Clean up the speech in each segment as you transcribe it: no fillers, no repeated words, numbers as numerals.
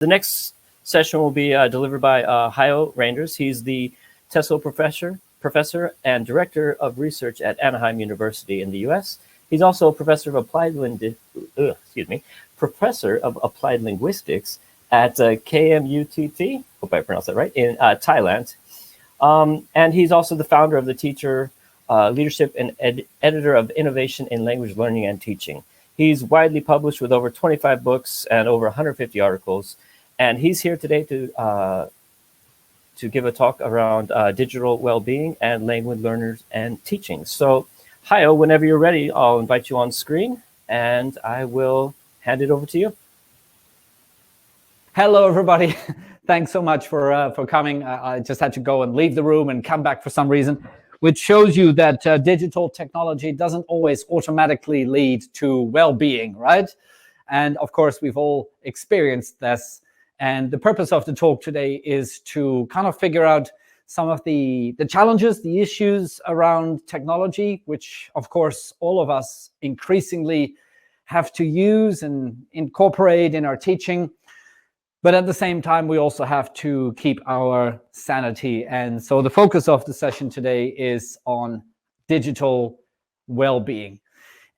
The next session will be delivered by Hayo Reinders. He's the TESOL professor and director of research at Anaheim University in the U.S. He's also a professor of applied linguistics at KMUTT. Hope I pronounced that right, in Thailand. And he's also the founder of the Teacher Leadership and editor of Innovation in Language Learning and Teaching. He's widely published with over 25 books and over 150 articles. And he's here today to give a talk around digital well-being and language learners and teaching. So, Hayo, whenever you're ready, I'll invite you on screen, and I will hand it over to you. Hello, everybody. Thanks so much for coming. I just had to go and leave the room and come back for some reason, which shows you that digital technology doesn't always automatically lead to well-being, right? And of course, we've all experienced this. And the purpose of the talk today is to kind of figure out some of the challenges, the issues around technology, which of course all of us increasingly have to use and incorporate in our teaching. But at the same time, we also have to keep our sanity. And so the focus of the session today is on digital well-being.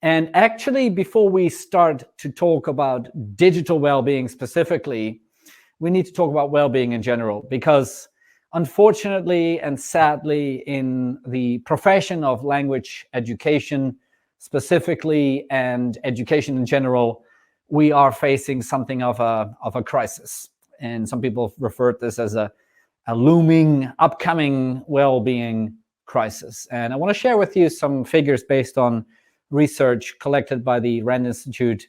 And actually, before we start to talk about digital well-being specifically, we need to talk about well-being in general, because unfortunately and sadly, in the profession of language education specifically and education in general, we are facing something of a crisis. And some people refer to this as a looming, upcoming well-being crisis. And I want to share with you some figures based on research collected by the Rand Institute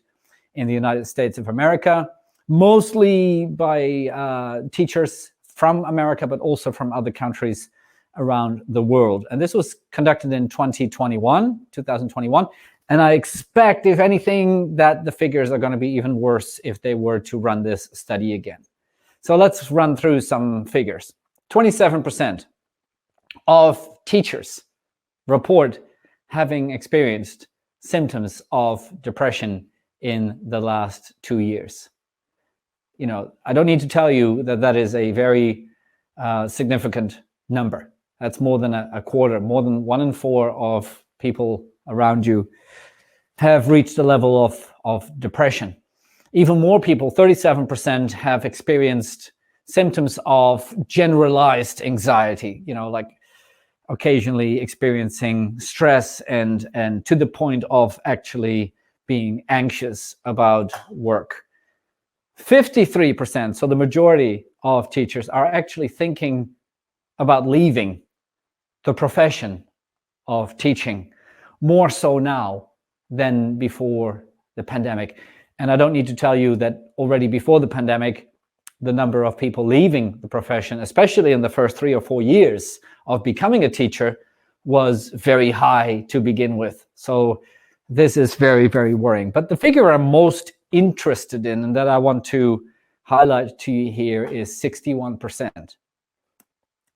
in the United States of America, mostly by teachers from America, but also from other countries around the world. And this was conducted in 2021. And I expect, if anything, that the figures are going to be even worse if they were to run this study again. So let's run through some figures. 27% of teachers report having experienced symptoms of depression in the last 2 years. You know, I don't need to tell you that that is a very significant number. That's more than a quarter, more than 1 in 4 of people around you have reached a level of depression. Even more people, 37%, have experienced symptoms of generalized anxiety, you know, like occasionally experiencing stress and to the point of actually being anxious about work. 53%, so the majority of teachers, are actually thinking about leaving the profession of teaching, more so now than before the pandemic. And I don't need to tell you that already before the pandemic, the number of people leaving the profession, especially in the first 3 or 4 years of becoming a teacher, was very high to begin with. So this is very, very worrying. But the figure I'm most interested in and that I want to highlight to you here is 61%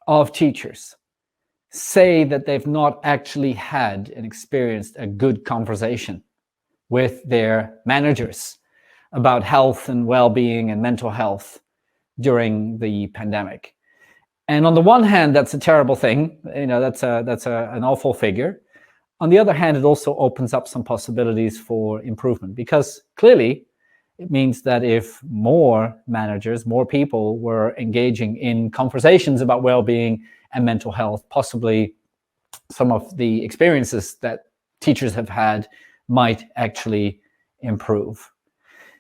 of teachers say that they've not actually had and experienced a good conversation with their managers about health and well-being and mental health during the pandemic. And on the one hand, that's a terrible thing. You know, that's an awful figure. On the other hand, it also opens up some possibilities for improvement, because clearly it means that if more managers, more people were engaging in conversations about well-being and mental health, possibly some of the experiences that teachers have had might actually improve.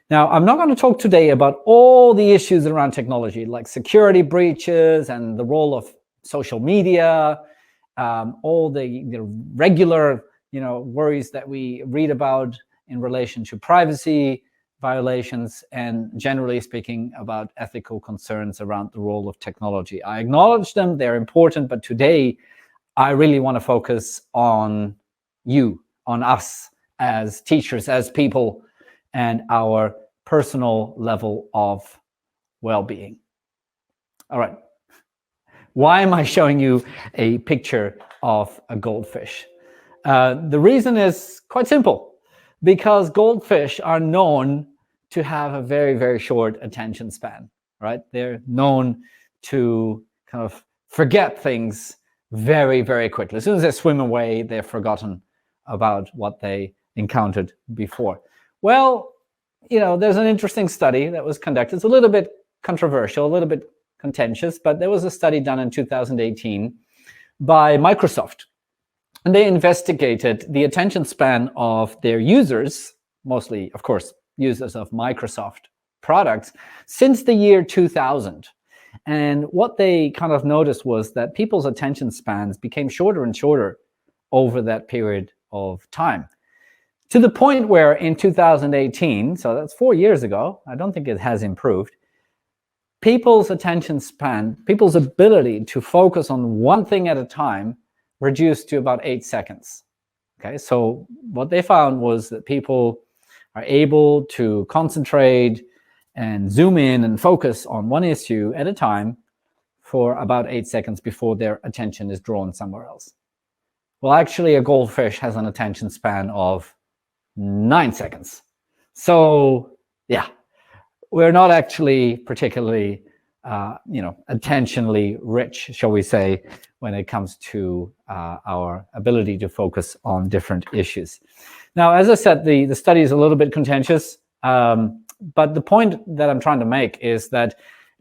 Now, I'm not going to talk today about all the issues around technology, like security breaches and the role of social media, all the regular, worries that we read about in relation to privacy violations, and generally speaking about ethical concerns around the role of technology. I acknowledge them, they're important, but today I really want to focus on you, on us as teachers, as people, and our personal level of well-being. All right. Why am I showing you a picture of a goldfish? The reason is quite simple, because goldfish are known to have a very, very short attention span, right? They're known to kind of forget things very, very quickly. As soon as they swim away, they've forgotten about what they encountered before. Well, there's an interesting study that was conducted. It's a little bit controversial, a little bit contentious, but there was a study done in 2018 by Microsoft. And they investigated the attention span of their users, mostly, of course, users of Microsoft products, since the year 2000. And what they kind of noticed was that people's attention spans became shorter and shorter over that period of time, to the point where in 2018, so that's 4 years ago, I don't think it has improved, people's attention span, people's ability to focus on one thing at a time reduced to about 8 seconds. Okay, so what they found was that people are able to concentrate and zoom in and focus on one issue at a time for about 8 seconds before their attention is drawn somewhere else. Well, actually, a goldfish has an attention span of 9 seconds. So, yeah, we're not actually particularly, attentionally rich, shall we say, when it comes to our ability to focus on different issues. Now, as I said, the study is a little bit contentious, but the point that I'm trying to make is that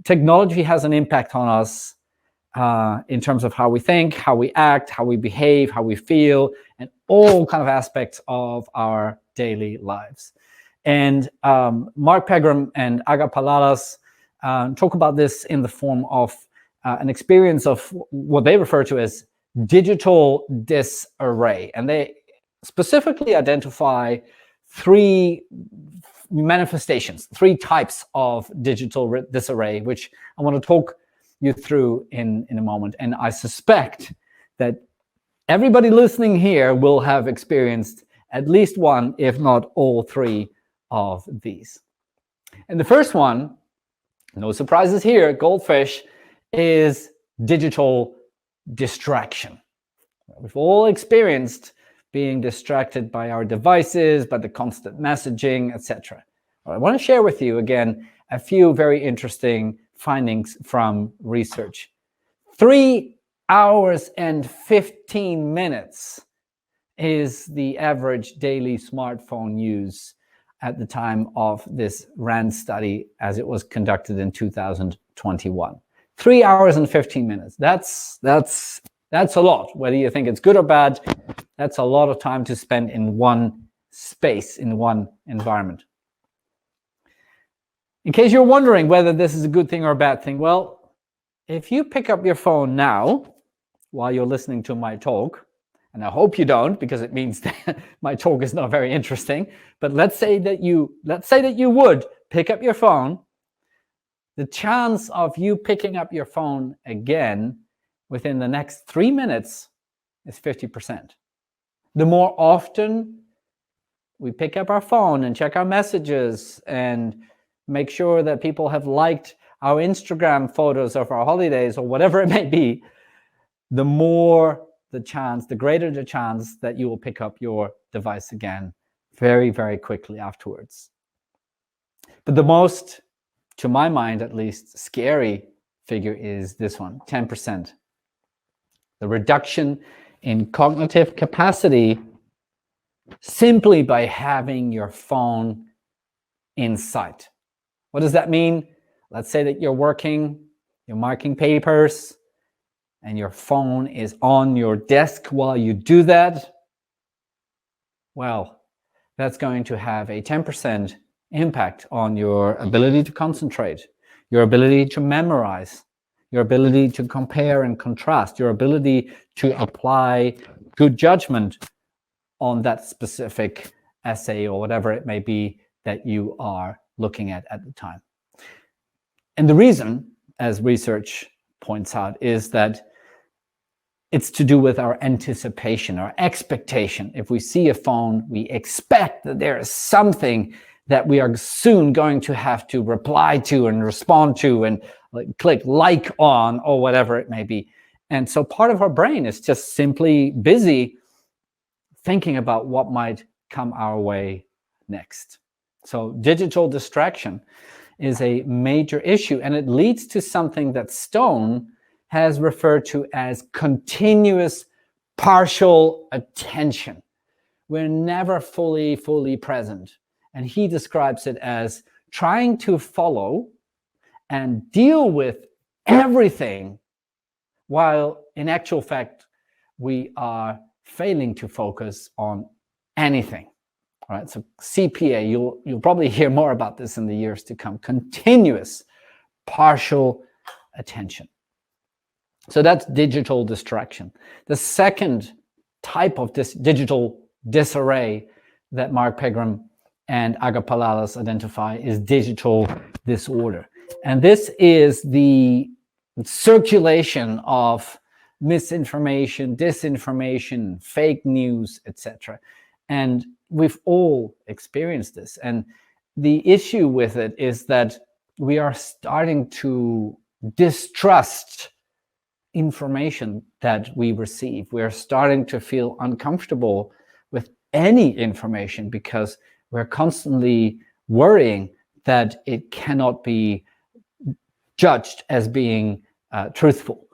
technology has an impact on us in terms of how we think, how we act, how we behave, how we feel, and all kind of aspects of our daily lives. And Mark Pegram and Aga Palalas talk about this in the form of an experience of what they refer to as digital disarray. And they specifically identify 3 manifestations, 3 types of digital disarray, which I want to talk you through in a moment. And I suspect that everybody listening here will have experienced at least one, if not all 3 of these. And the first one, no surprises here, goldfish, is digital distraction. We've all experienced being distracted by our devices, by the constant messaging, etc. I want to share with you again a few very interesting findings from research. 3 hours and 15 minutes is the average daily smartphone use at the time of this RAND study as it was conducted in 2021. 3 hours and 15 minutes. That's a lot. Whether you think it's good or bad, that's a lot of time to spend in one space, in one environment. In case you're wondering whether this is a good thing or a bad thing, well, if you pick up your phone now while you're listening to my talk, and I hope you don't, because it means that my talk is not very interesting, but let's say that you would pick up your phone, the chance of you picking up your phone again within the next 3 minutes is 50%. The more often we pick up our phone and check our messages and make sure that people have liked our Instagram photos of our holidays or whatever it may be, the greater the chance that you will pick up your device again very, very quickly afterwards. But the most, to my mind at least, scary figure is this one, 10%. The reduction in cognitive capacity simply by having your phone in sight. What does that mean? Let's say that you're working, you're marking papers, and your phone is on your desk while you do that. Well, that's going to have a 10% impact on your ability to concentrate, your ability to memorize, your ability to compare and contrast, your ability to apply good judgment on that specific essay or whatever it may be that you are looking at the time. And the reason, as research points out, is that it's to do with our anticipation, our expectation. If we see a phone, we expect that there is something that we are soon going to have to reply to and respond to and click like on or whatever it may be. And so part of our brain is just simply busy thinking about what might come our way next. So digital distraction is a major issue, and it leads to something that Stone has referred to as continuous partial attention. We're never fully present. And he describes it as trying to follow and deal with everything, while in actual fact, we are failing to focus on anything. All right, so CPA, you'll probably hear more about this in the years to come. Continuous partial attention. So that's digital distraction. The second type of this digital disarray that Mark Pegram and Agapalalas identify is digital disorder. And this is the circulation of misinformation, disinformation, fake news, etc. And we've all experienced this. And the issue with it is that we are starting to distrust information that we receive. We're starting to feel uncomfortable with any information because we're constantly worrying that it cannot be judged as being truthful.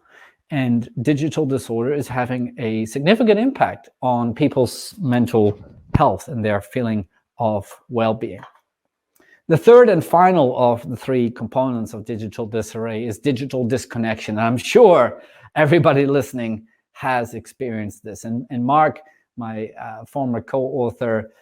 And digital disorder is having a significant impact on people's mental health and their feeling of well-being. The third and final of the three components of digital disarray is digital disconnection. And I'm sure everybody listening has experienced this. And Mark, my former co-author,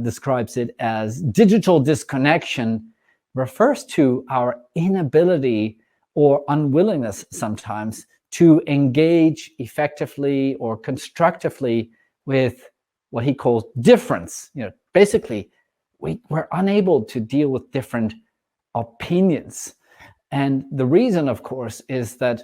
describes it as digital disconnection refers to our inability or unwillingness sometimes to engage effectively or constructively with what he calls difference. Basically, we're unable to deal with different opinions. And the reason, of course, is that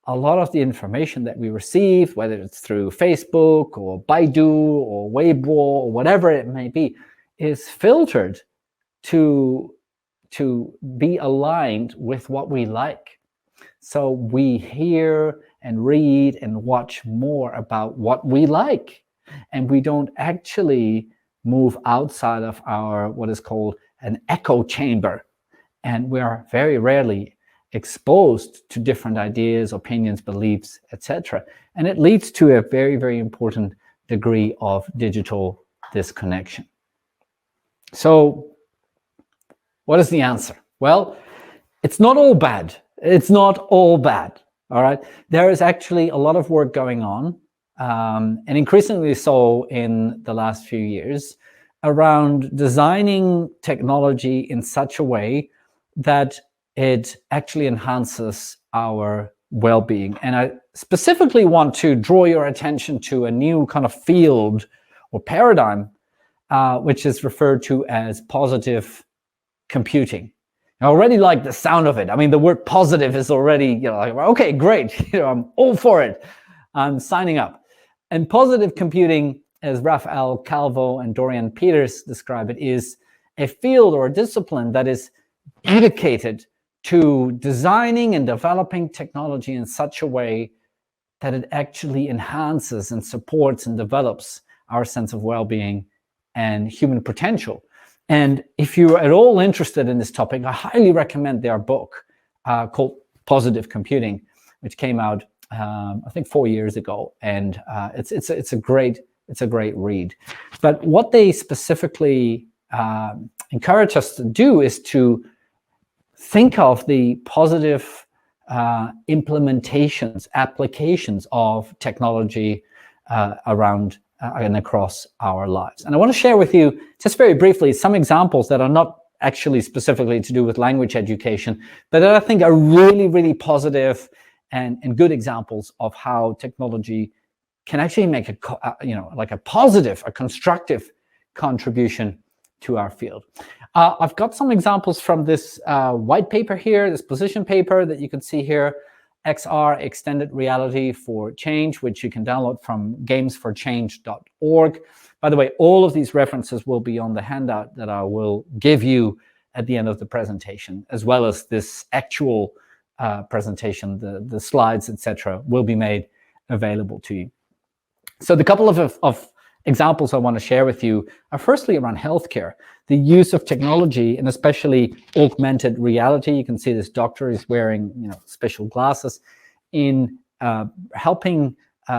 a lot of the information that we receive, whether it's through Facebook or Baidu or Weibo or whatever it may be, is filtered to be aligned with what we like. So we hear and read and watch more about what we like, and we don't actually move outside of our what is called an echo chamber, and we are very rarely exposed to different ideas, opinions, beliefs, etc. And it leads to a very, very important degree of digital disconnection. So what is the answer? Well, it's not all bad. It's not all bad. All right. There is actually a lot of work going on, and increasingly so in the last few years, around designing technology in such a way that it actually enhances our well-being. And I specifically want to draw your attention to a new kind of field or paradigm, which is referred to as positive computing. I already like the sound of it. I mean, the word positive is already, like, okay, great. I'm all for it. I'm signing up. And positive computing, as Rafael Calvo and Dorian Peters describe it, is a field or a discipline that is dedicated to designing and developing technology in such a way that it actually enhances and supports and develops our sense of well-being and human potential. And if you're at all interested in this topic, I highly recommend their book called Positive Computing, which came out, I think, 4 years ago. And it's a great read. But what they specifically encourage us to do is to think of the positive implementations, applications of technology around and across our lives. And I want to share with you, just very briefly, some examples that are not actually specifically to do with language education, but that I think are really, really positive and good examples of how technology can actually make a positive, a constructive contribution to our field. I've got some examples from this white paper here, this position paper that you can see here, XR, Extended Reality for Change, which you can download from gamesforchange.org. By the way, all of these references will be on the handout that I will give you at the end of the presentation, as well as this actual presentation, the slides, etc., will be made available to you. So the couple of examples I want to share with you are firstly around healthcare, the use of technology, and especially augmented reality. You can see this doctor is wearing, special glasses in helping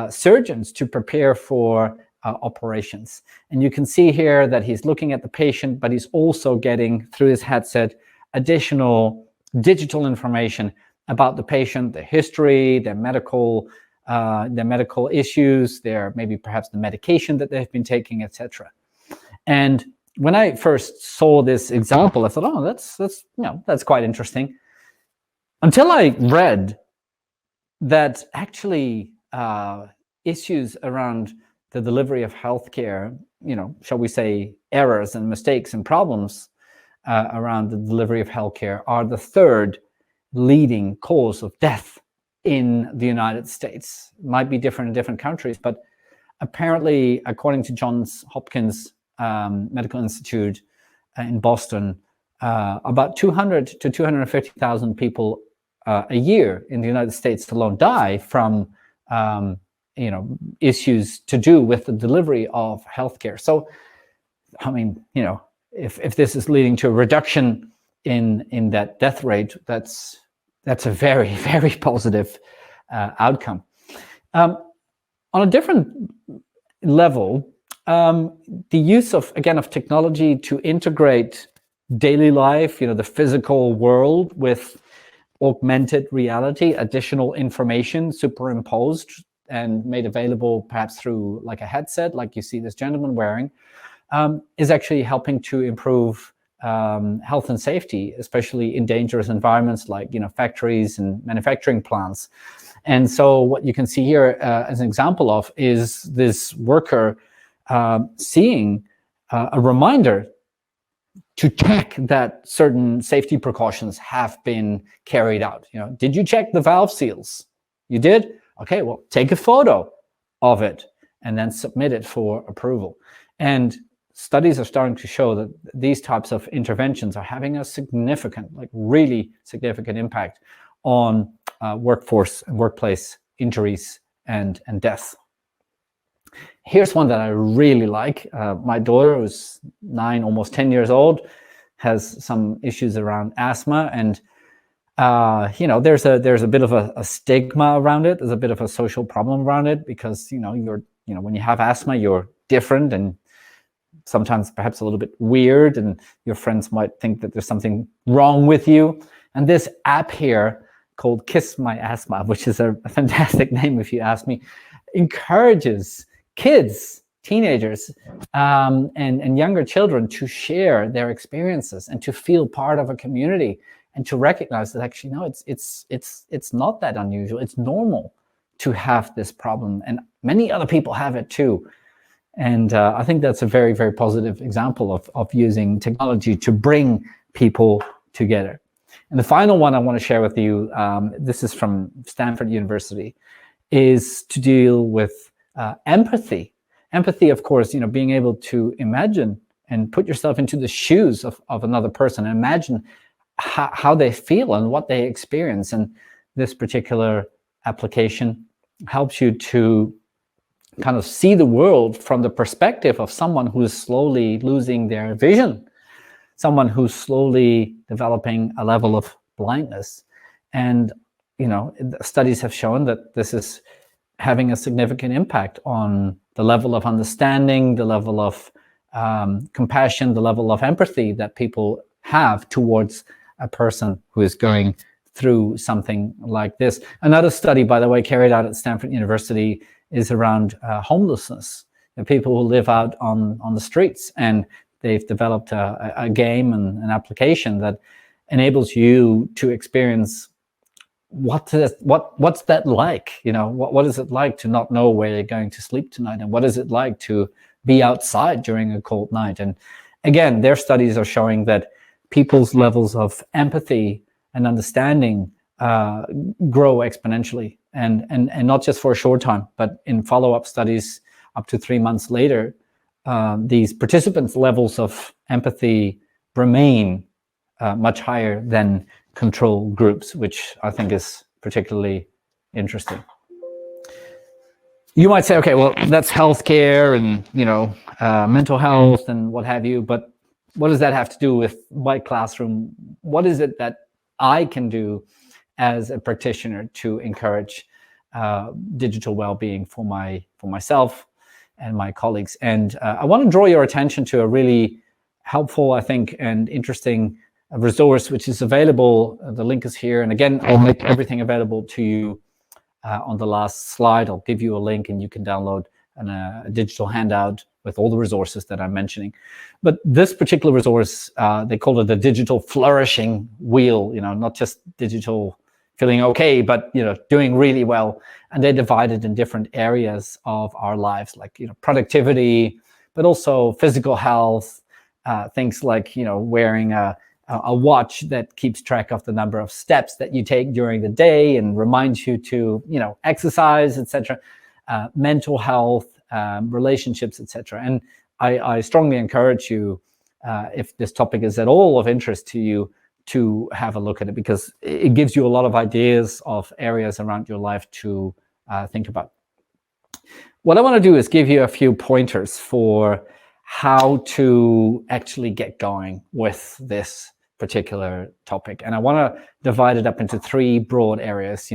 surgeons to prepare for operations. And you can see here that he's looking at the patient, but he's also getting, through his headset, additional digital information about the patient, their history, their medical issues, maybe perhaps the medication that they've been taking, etc. And when I first saw this example, I thought, oh, that's quite interesting. Until I read that actually issues around the delivery of healthcare, shall we say, errors and mistakes and problems around the delivery of healthcare are the third leading cause of death in the United States. It might be different in different countries, but apparently, according to Johns Hopkins Medical Institute in Boston, about 200 to 250,000 people a year in the United States alone die from issues to do with the delivery of healthcare. So, I mean, if this is leading to a reduction in that death rate, that's a very, very positive outcome. On a different level, the use of technology to integrate daily life, the physical world, with augmented reality, additional information superimposed and made available perhaps through like a headset, like you see this gentleman wearing, is actually helping to improve health and safety, especially in dangerous environments like factories and manufacturing plants. And so what you can see here as an example of is this worker seeing a reminder to check that certain safety precautions have been carried out. Did you check the valve seals? You did? Okay, well, take a photo of it and then submit it for approval. And studies are starting to show that these types of interventions are having a significant, really significant impact on workforce and workplace injuries and death. Here's one that I really like. My daughter, who's 9, almost 10 years old, has some issues around asthma, and there's a bit of a stigma around it. There's a bit of a social problem around it because when you have asthma, you're different and sometimes perhaps a little bit weird, and your friends might think that there's something wrong with you. And this app here called Kiss My Asthma, which is a fantastic name if you ask me, encourages kids, teenagers, and younger children to share their experiences and to feel part of a community and to recognize that actually, no, it's not that unusual. It's normal to have this problem, and many other people have it too. And I think that's a very, very positive example of using technology to bring people together. And the final one I want to share with you, this is from Stanford University, is to deal with empathy. Empathy, of course, being able to imagine and put yourself into the shoes of another person and imagine how they feel and what they experience. And this particular application helps you to kind of see the world from the perspective of someone who is slowly losing their vision, someone who's slowly developing a level of blindness. And, studies have shown that this is having a significant impact on the level of understanding, the level of compassion, the level of empathy that people have towards a person who is going through something like this. Another study, by the way, carried out at Stanford University is around homelessness, people who live out on the streets, and they've developed a game and an application that enables you to experience what's that like? What is it like to not know where you're going to sleep tonight, and what is it like to be outside during a cold night? And again, their studies are showing that people's levels of empathy and understanding grow exponentially, and not just for a short time, but in follow-up studies up to 3 months later, these participants' levels of empathy remain much higher than control groups, which I think is particularly interesting. You might say, okay, well, that's healthcare and, mental health and what have you, but what does that have to do with my classroom? What is it that I can do as a practitioner to encourage digital well-being for myself and my colleagues? And I want to draw your attention to a really helpful, I think, and interesting resource, which is available. The link is here. And again, I'll make everything available to you on the last slide. I'll give you a link and you can download a digital handout with all the resources that I'm mentioning. But this particular resource, they call it the digital flourishing wheel, not just digital feeling okay, but doing really well. And they divide it in different areas of our lives, like productivity, but also physical health, things like wearing a watch that keeps track of the number of steps that you take during the day and reminds you to exercise, etc. Mental health, relationships, etc. And I strongly encourage you, if this topic is at all of interest to you, to have a look at it, because it gives you a lot of ideas of areas around your life to think about. What I want to do is give you a few pointers for how to actually get going with this particular topic. And I want to divide it up into three broad areas.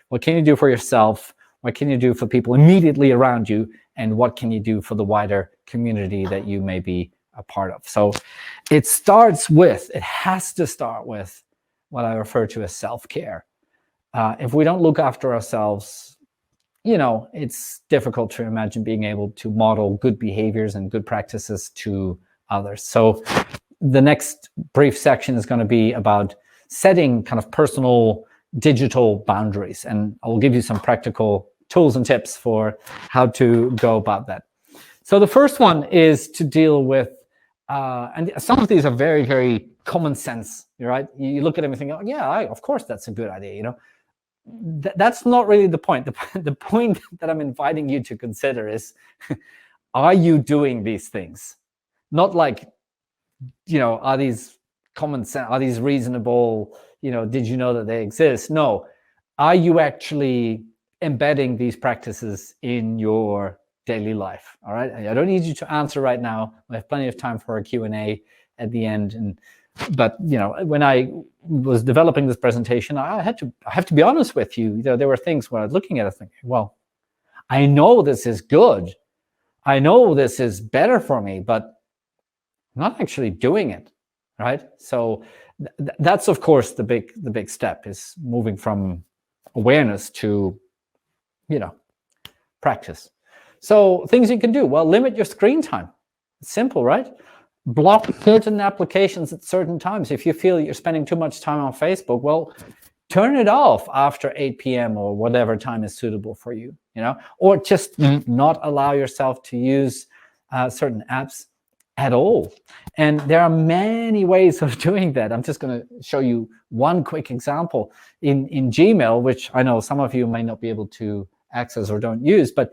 What can you do for yourself? What can you do for people immediately around you? And what can you do for the wider community that you may be a part of? So it has to start with what I refer to as self-care. If we don't look after ourselves, it's difficult to imagine being able to model good behaviors and good practices to others. So the next brief section is going to be about setting kind of personal digital boundaries. And I will give you some practical tools and tips for how to go about that. So the first one is to deal with, and some of these are very, very common sense, right? You look at them and think, oh, yeah, of course, that's a good idea, That's not really the point. The point that I'm inviting you to consider is, are you doing these things? Not like, are these common sense? Are these reasonable? Did you know that they exist? No. Are you actually embedding these practices in your daily life? All right. I don't need you to answer right now. I have plenty of time for a Q&A at the end. But when I was developing this presentation, I have to be honest with you. There were things where I was looking at it thinking, well, I know this is good. I know this is better for me, but I'm not actually doing it, right? So that's, of course, the big step is moving from awareness to, practice. So things you can do. Well, limit your screen time. It's simple, right? Block certain applications at certain times. If you feel you're spending too much time on Facebook, well, turn it off after 8 p.m. or whatever time is suitable for you, or just not allow yourself to use certain apps at all. And there are many ways of doing that. I'm just going to show you one quick example in Gmail, which I know some of you may not be able to access or don't use, but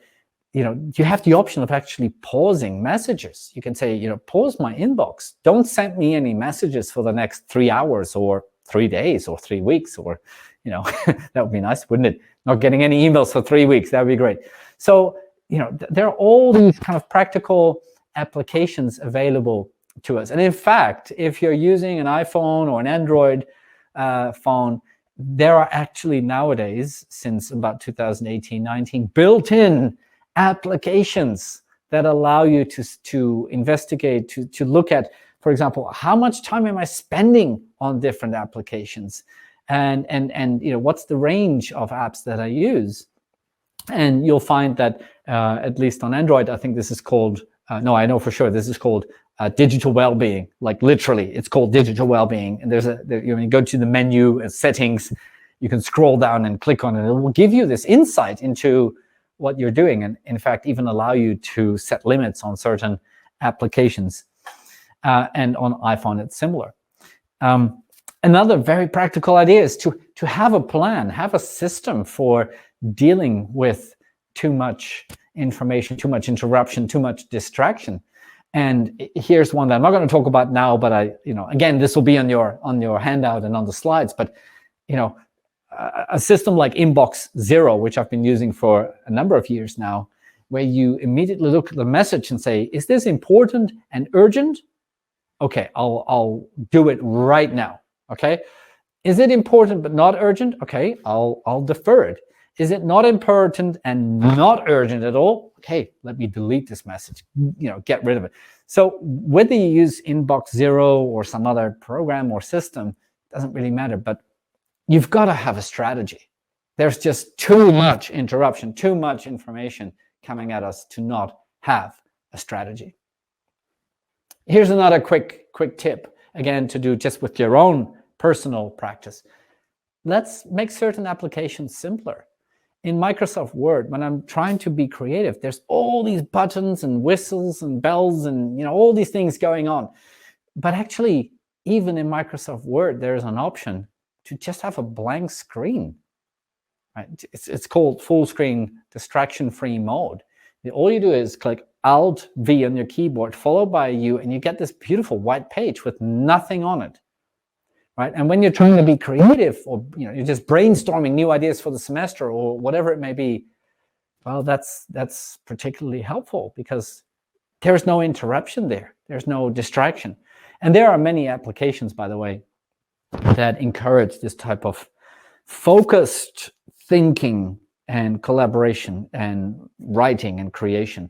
you have the option of actually pausing messages. You can say, pause my inbox. Don't send me any messages for the next 3 hours or 3 days or 3 weeks, or, that would be nice, wouldn't it? Not getting any emails for 3 weeks. That would be great. So, there are all these kind of practical applications available to us. And in fact, if you're using an iPhone or an Android phone, there are actually nowadays, since about 2018-19, built-in applications that allow you to investigate, to look at, for example, how much time am I spending on different applications, and what's the range of apps that I use. And you'll find that at least on Android, I think this is called no, I know for sure this is called digital well-being. Like literally, it's called digital well-being. And you go to the menu and settings, you can scroll down and click on it. It will give you this insight into what you're doing, and in fact, even allow you to set limits on certain applications. And on iPhone, it's similar. Another very practical idea is to have a plan, have a system for dealing with too much information, too much interruption, too much distraction. And here's one that I'm not going to talk about now, but again, this will be on your handout and on the slides. But a system like Inbox Zero, which I've been using for a number of years now, where you immediately look at the message and say, is this important and urgent? Okay, I'll do it right now. Okay. Is it important but not urgent? Okay, I'll defer it. Is it not important and not urgent at all? Okay, let me delete this message, get rid of it. So whether you use Inbox Zero or some other program or system, doesn't really matter, but you've got to have a strategy. There's just too much interruption, too much information coming at us to not have a strategy. Here's another quick tip, again, to do just with your own personal practice. Let's make certain applications simpler. In Microsoft Word, when I'm trying to be creative, there's all these buttons and whistles and bells and all these things going on. But actually, even in Microsoft Word, there's an option to just have a blank screen. Right? It's called full screen distraction-free mode. All you do is click Alt-V on your keyboard, followed by a U, and you get this beautiful white page with nothing on it. Right? And when you're trying to be creative, or you're just brainstorming new ideas for the semester or whatever it may be, well, that's particularly helpful because there's no interruption there. There's no distraction. And there are many applications, by the way, that encourage this type of focused thinking and collaboration and writing and creation.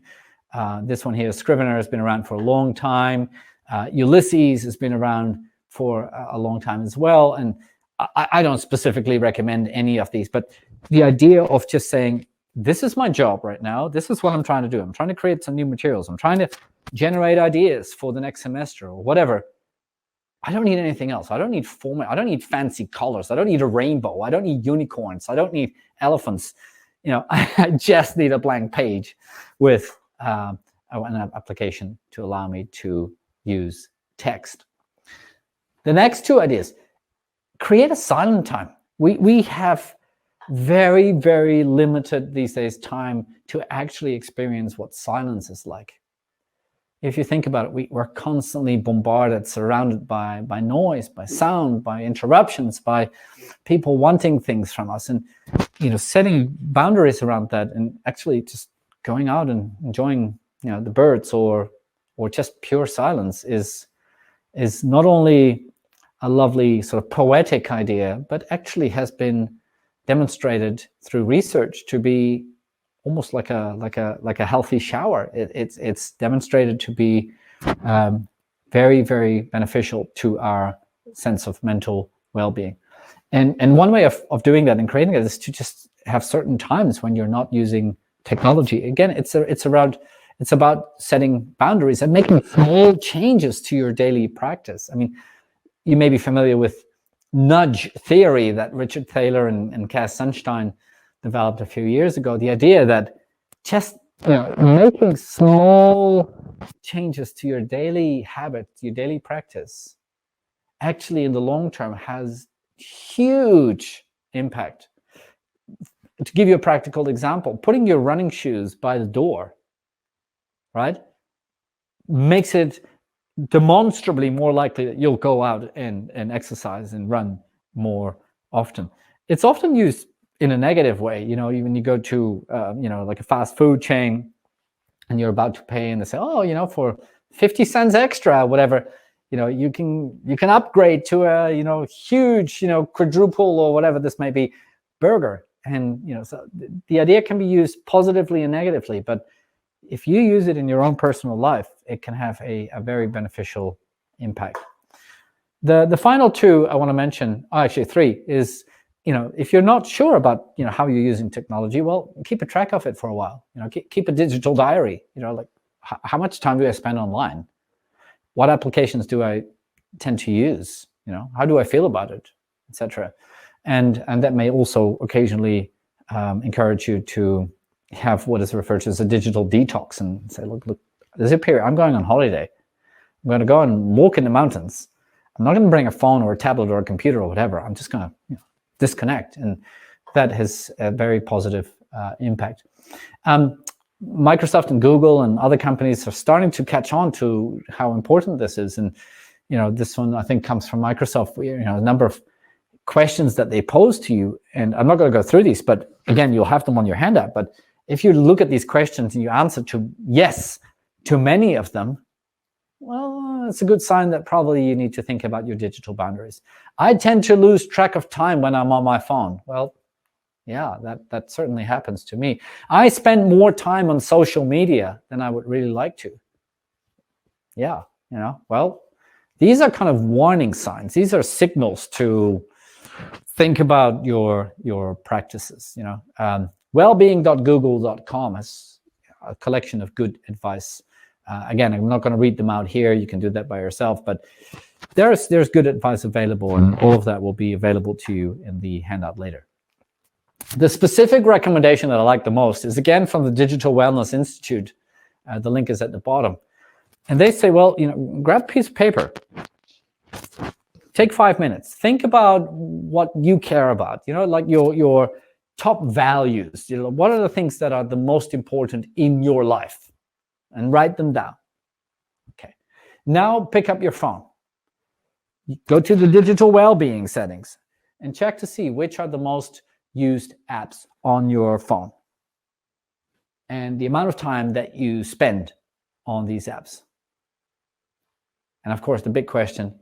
This one here, Scrivener, has been around for a long time. Ulysses has been around for a long time as well. And I don't specifically recommend any of these, but the idea of just saying, this is my job right now. This is what I'm trying to do. I'm trying to create some new materials. I'm trying to generate ideas for the next semester or whatever. I don't need anything else. I don't need format. I don't need fancy colors. I don't need a rainbow. I don't need unicorns. I don't need elephants. I just need a blank page with an application to allow me to use text. The next two ideas: create a silent time. We have very, very limited these days time to actually experience what silence is like. If you think about it, we're constantly bombarded, surrounded by noise, by sound, by interruptions, by people wanting things from us. And setting boundaries around that and actually just going out and enjoying the birds or just pure silence is not only a lovely sort of poetic idea, but actually has been demonstrated through research to be almost like a healthy shower. It's demonstrated to be very, very beneficial to our sense of mental well-being. And one way of doing that and creating it is to just have certain times when you're not using technology. Again, it's about setting boundaries and making small changes to your daily practice. I mean, you may be familiar with nudge theory that Richard Thaler and Cass Sunstein developed a few years ago. The idea that just making small changes to your daily habit, your daily practice, actually in the long term has huge impact. To give you a practical example, putting your running shoes by the door, right, makes it demonstrably more likely that you'll go out and exercise and run more often. It's often used in a negative way. When you go to like a fast food chain and you're about to pay and they say, for 50 cents extra, whatever, you can upgrade to a huge quadruple or whatever this may be burger. And so the idea can be used positively and negatively, but if you use it in your own personal life, it can have a very beneficial impact. The final two I want to mention, actually three, is if you're not sure about how you're using technology, well, keep a track of it for a while. Keep a digital diary. Like how much time do I spend online? What applications do I tend to use? How do I feel about it, etc. And that may also occasionally encourage you to have what is referred to as a digital detox and say, look, there's a period. I'm going on holiday. I'm going to go and walk in the mountains. I'm not going to bring a phone or a tablet or a computer or whatever. I'm just going to disconnect. And that has a very positive impact. Microsoft and Google and other companies are starting to catch on to how important this is. And, this one I think comes from Microsoft. A number of questions that they pose to you, and I'm not going to go through these, but again, you'll have them on your handout. But if you look at these questions and you answer to yes to many of them, well, it's a good sign that probably you need to think about your digital boundaries. I tend to lose track of time when I'm on my phone. Well, yeah, that certainly happens to me. I spend more time on social media than I would really like to. Yeah, well, these are kind of warning signs. These are signals to think about your practices. Wellbeing.google.com has a collection of good advice. Again, I'm not going to read them out here. You can do that by yourself, but there's good advice available, and all of that will be available to you in the handout later. The specific recommendation that I like the most is, again, from the Digital Wellness Institute. The link is at the bottom. And they say, well, grab a piece of paper. Take 5 minutes. Think about what you care about, like your top values. What are the things that are the most important in your life? And write them down. Okay. Now pick up your phone. Go to the digital well-being settings and check to see which are the most used apps on your phone and the amount of time that you spend on these apps. And of course, the big question,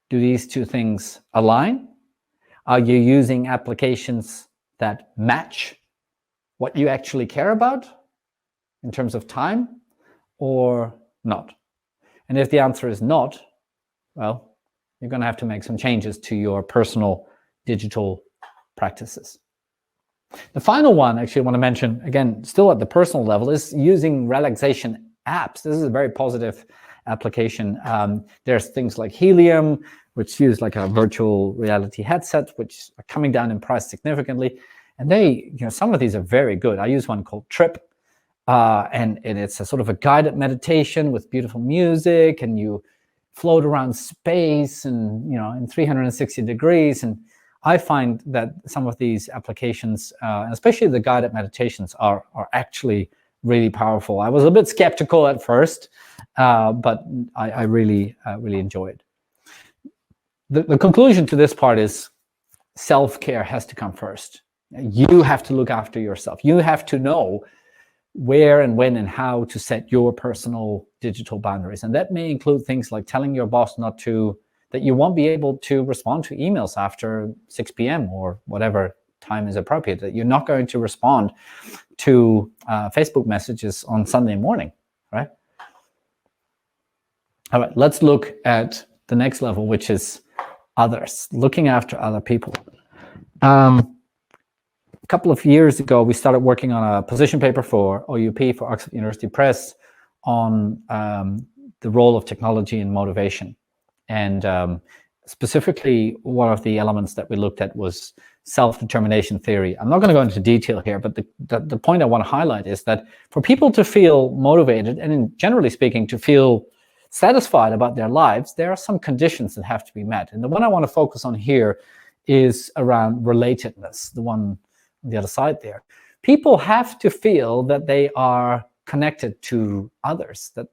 do these two things align? Are you using applications that match what you actually care about in terms of time, or not? And if the answer is not, well, you're going to have to make some changes to your personal digital practices. The final one, actually, I want to mention, again, still at the personal level, is using relaxation apps. This is a very positive application. There's things like Helium, which use like a virtual reality headset, which are coming down in price significantly. And some of these are very good. I use one called Trip, and it's a sort of a guided meditation with beautiful music, and you float around space and, in 360 degrees. And I find that some of these applications, especially the guided meditations, are actually really powerful. I was a bit skeptical at first, but I really enjoy it. The conclusion to this part is self-care has to come first. You have to look after yourself. You have to know where and when and how to set your personal digital boundaries. And that may include things like telling your boss that you won't be able to respond to emails after 6 p.m. or whatever time is appropriate, that you're not going to respond to Facebook messages on Sunday morning, right? All right, let's look at the next level, which is others, looking after other people. A couple of years ago, we started working on a position paper for OUP, for Oxford University Press, on the role of technology in motivation. And specifically, one of the elements that we looked at was self-determination theory. I'm not going to go into detail here, but the point I want to highlight is that for people to feel motivated, and generally speaking, to feel satisfied about their lives, there are some conditions that have to be met. And the one I want to focus on here is around relatedness, the one on the other side there. People have to feel that they are connected to others, that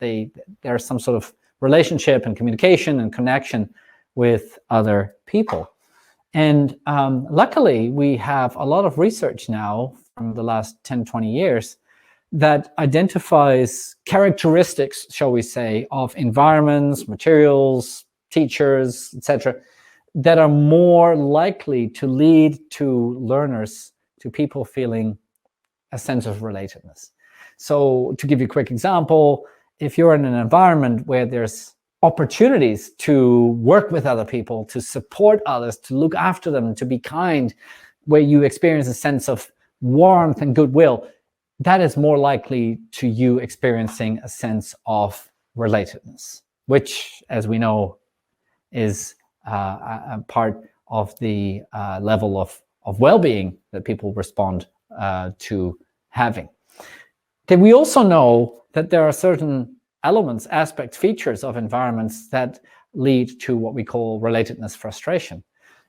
there's some sort of relationship and communication and connection with other people. And luckily, we have a lot of research now from the last 10, 20 years that identifies characteristics, shall we say, of environments, materials, teachers, etc., that are more likely to lead to learners, to people feeling a sense of relatedness. So to give you a quick example, if you're in an environment where there's opportunities to work with other people, to support others, to look after them, to be kind, where you experience a sense of warmth and goodwill, that is more likely to you experiencing a sense of relatedness, which, as we know, is a part of the level of well-being that people respond to having. Okay, we also know that there are certain elements, aspects, features of environments that lead to what we call relatedness frustration.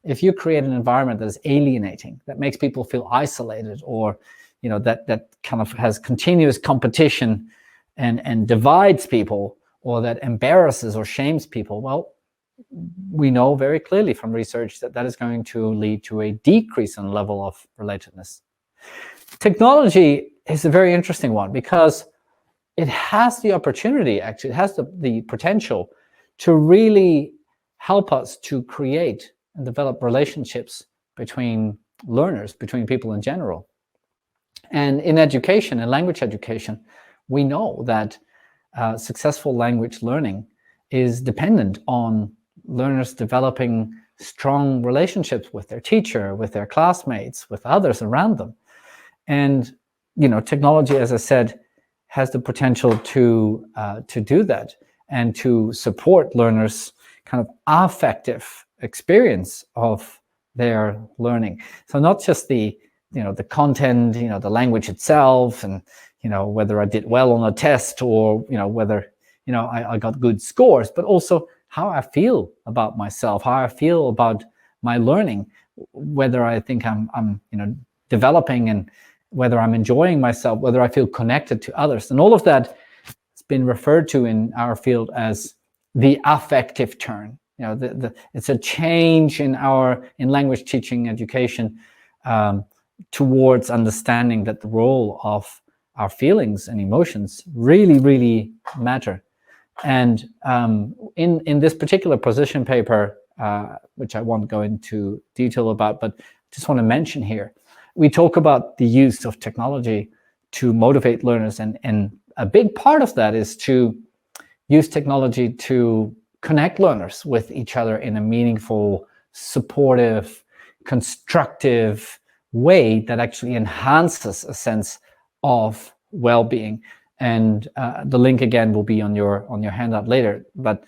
If you create an environment that is alienating, that makes people feel isolated, or that kind of has continuous competition and divides people, or that embarrasses or shames people, well, we know very clearly from research that that is going to lead to a decrease in level of relatedness. Technology is a very interesting one because it has the opportunity, actually, it has the potential to really help us to create and develop relationships between learners, between people in general. And in education, in language education, we know that successful language learning is dependent on learners developing strong relationships with their teacher, with their classmates, with others around them. And, technology, as I said, has the potential to do that and to support learners' kind of affective experience of their learning. So not just the content, the language itself, and whether I did well on a test or whether I got good scores, but also how I feel about myself, how I feel about my learning, whether I think I'm developing, and whether I'm enjoying myself, whether I feel connected to others. And all of that has been referred to in our field as the affective turn. It's a change in language teaching education towards understanding that the role of our feelings and emotions really, really matter. And in this particular position paper, which I won't go into detail about, but just want to mention here, we talk about the use of technology to motivate learners. And a big part of that is to use technology to connect learners with each other in a meaningful, supportive, constructive way that actually enhances a sense of well-being. And the link again will be on your handout later. But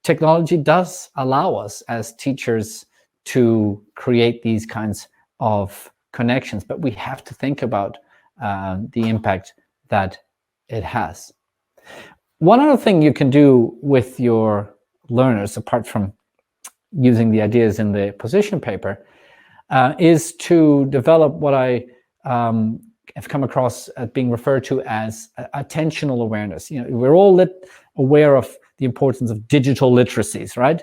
technology does allow us as teachers to create these kinds of connections, but we have to think about the impact that it has. One other thing you can do with your learners, apart from using the ideas in the position paper, is to develop what I have come across as being referred to as attentional awareness. We're all aware of the importance of digital literacies, right?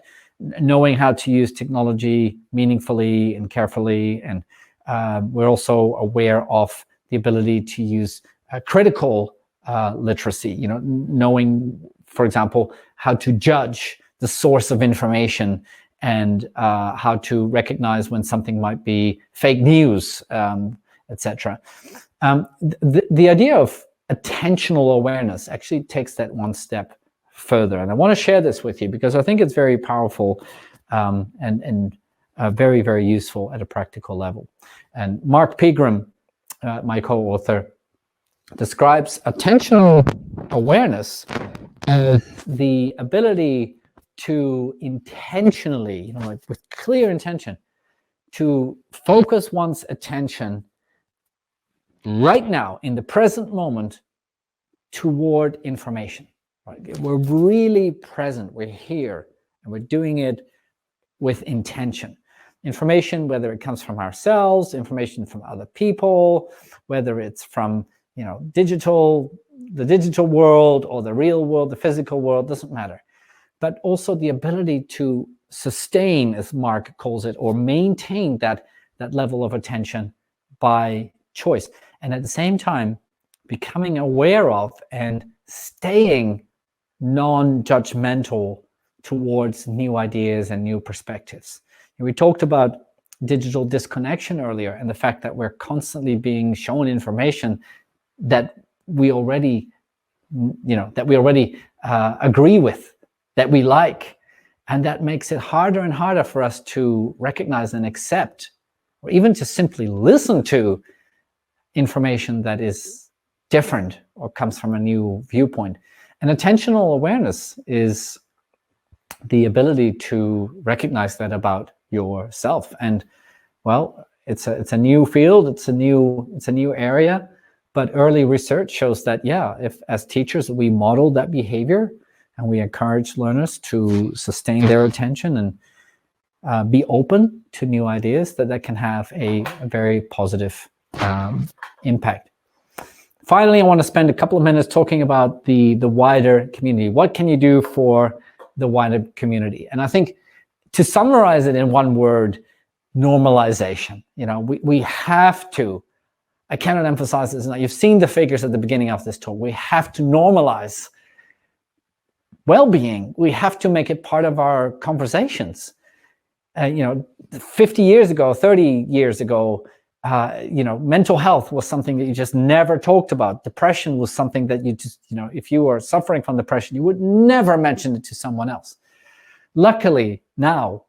Knowing how to use technology meaningfully and carefully. And we're also aware of the ability to use critical literacy, knowing, for example, how to judge the source of information and how to recognize when something might be fake news, etc. The idea of attentional awareness actually takes that one step further. And I want to share this with you because I think it's very powerful and very, very useful at a practical level. And Mark Pegram, my co-author, describes attentional awareness as the ability to intentionally, with clear intention, to focus one's attention right now in the present moment toward information. Right? We're really present, we're here, and we're doing it with intention. Information, whether it comes from ourselves, information from other people, whether it's from the digital world or the real world, the physical world, doesn't matter. But also the ability to sustain, as Mark calls it, or maintain that level of attention by choice. And at the same time, becoming aware of and staying non-judgmental towards new ideas and new perspectives. And we talked about digital disconnection earlier, and the fact that we're constantly being shown information that we already, agree with, that we like, and that makes it harder and harder for us to recognize and accept, or even to simply listen to information that is different or comes from a new viewpoint. And attentional awareness is the ability to recognize that about yourself. And well, it's a new field, it's a new area, but early research shows that if as teachers we model that behavior and we encourage learners to sustain their attention and be open to new ideas, that can have a very positive impact. Finally, I want to spend a couple of minutes talking about the wider community. What can you do for the wider community. And I think to summarize it in one word, normalization. We have to, I cannot emphasize this enough. You've seen the figures at the beginning of this talk. We have to normalize well-being. We have to make it part of our conversations. 50 years ago, 30 years ago, mental health was something that you just never talked about. Depression was something that you just, if you were suffering from depression, you would never mention it to someone else. Luckily, now,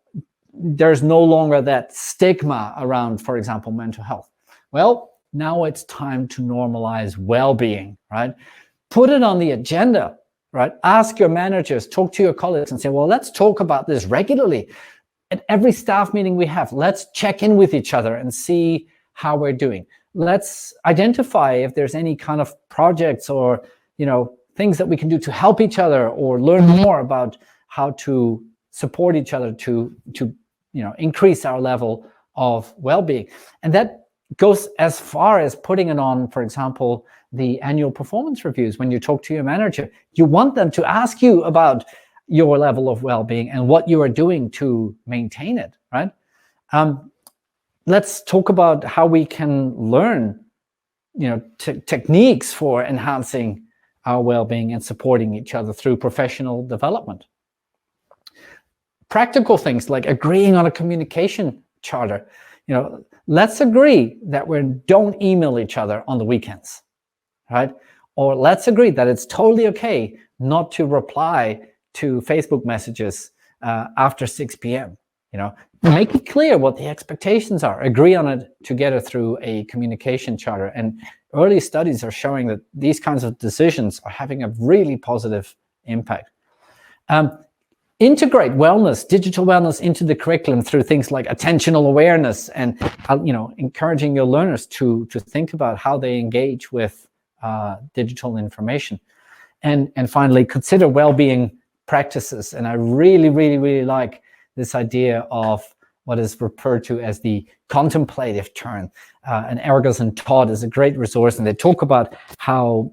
there's no longer that stigma around, for example, mental health. Well, now it's time to normalize well-being, right? Put it on the agenda, right? Ask your managers, talk to your colleagues and say, well, let's talk about this regularly. At every staff meeting we have, let's check in with each other and see how we're doing. Let's identify if there's any kind of projects or, things that we can do to help each other or learn more about how to support each other to increase our level of well-being. And that goes as far as putting it on, for example, the annual performance reviews. When you talk to your manager, you want them to ask you about your level of well-being and what you are doing to maintain it, right? Let's talk about how we can learn, techniques for enhancing our well-being and supporting each other through professional development. Practical things like agreeing on a communication charter. Let's agree that we don't email each other on the weekends, right? Or let's agree that it's totally okay not to reply to Facebook messages after 6 p.m. Make it clear what the expectations are. Agree on it together through a communication charter. And early studies are showing that these kinds of decisions are having a really positive impact. Integrate wellness, digital wellness into the curriculum through things like attentional awareness and, encouraging your learners to think about how they engage with digital information. And finally, consider well-being practices. And I really, really, really like this idea of what is referred to as the Contemplative Turn. And Ergos and Todd is a great resource, and they talk about how,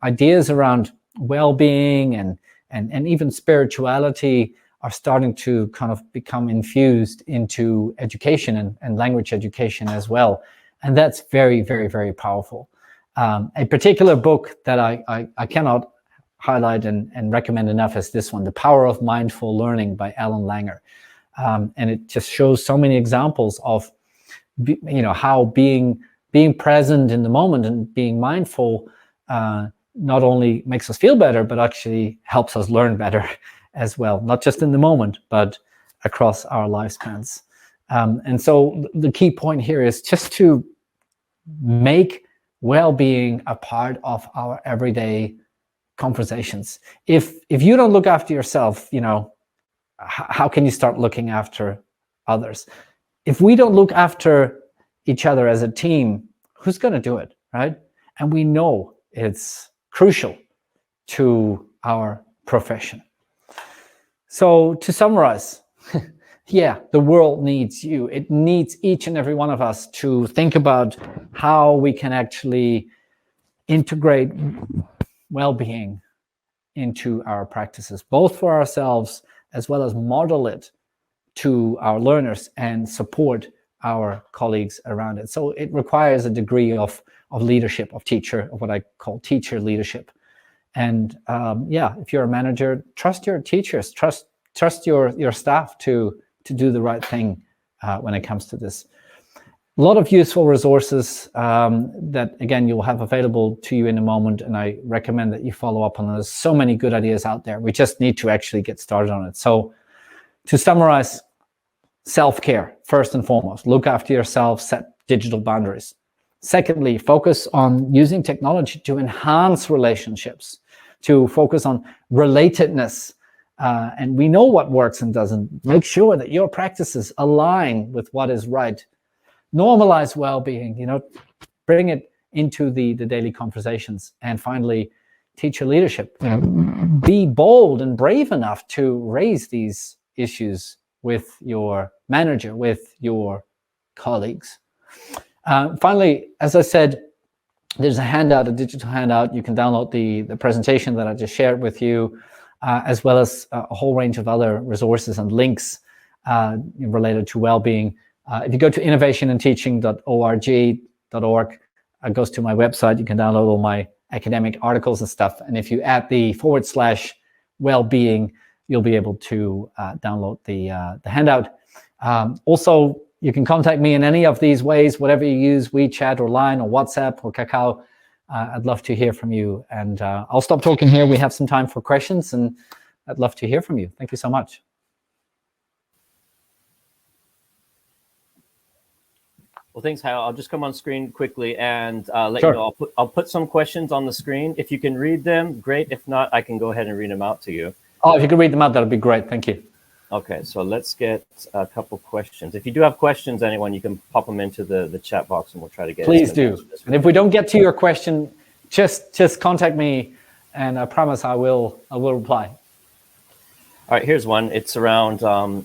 ideas around well-being and even spirituality are starting to kind of become infused into education and language education as well. And that's very, very, very powerful. A particular book that I cannot highlight and recommend enough is this one, The Power of Mindful Learning by Alan Langer. And it just shows so many examples of, how being present in the moment and being mindful not only makes us feel better, but actually helps us learn better as well, not just in the moment, but across our lifespans. And so the key point here is just to make well-being a part of our everyday conversations. If you don't look after yourself, how can you start looking after others? If we don't look after each other as a team, who's going to do it, right? And we know it's crucial to our profession. So to summarize, the world needs you. It needs each and every one of us to think about how we can actually integrate well-being into our practices, both for ourselves as well as model it to our learners and support our colleagues around it. So it requires a degree of leadership, of what I call teacher leadership. And if you're a manager, trust your teachers, trust your staff to do the right thing when it comes to this. A lot of useful resources that, again, you'll have available to you in a moment, and I recommend that you follow up on those. So many good ideas out there. We just need to actually get started on it. So to summarize, self-care, first and foremost. Look after yourself, set digital boundaries. Secondly, focus on using technology to enhance relationships, to focus on relatedness. And we know what works and doesn't. Make sure that your practices align with what is right. Normalize well-being, bring it into the daily conversations. And finally, teacher leadership. Be bold and brave enough to raise these issues with your manager, with your colleagues. Finally, as I said, there's a handout, a digital handout. You can download the presentation that I just shared with you. as well as a whole range of other resources and links related to well-being. If you go to innovationandteaching.org, it goes to my website. You can download all my academic articles and stuff. And if you add the /well-being, you'll be able to download the handout. Also, you can contact me in any of these ways, whatever you use, WeChat or Line or WhatsApp or Kakao. I'd love to hear from you. And I'll stop talking here. We have some time for questions, and I'd love to hear from you. Thank you so much. Well, thanks, Hayo. I'll just come on screen quickly and let you know. I'll put some questions on the screen. If you can read them, great. If not, I can go ahead and read them out to you. Oh, if you can read them out, that'd be great. Thank you. Okay, so let's get a couple questions. If you do have questions, anyone, you can pop them into the chat box, and we'll try to get. Please do. And if we don't get to your question, just contact me, and I promise I will reply. All right, here's one. It's around. A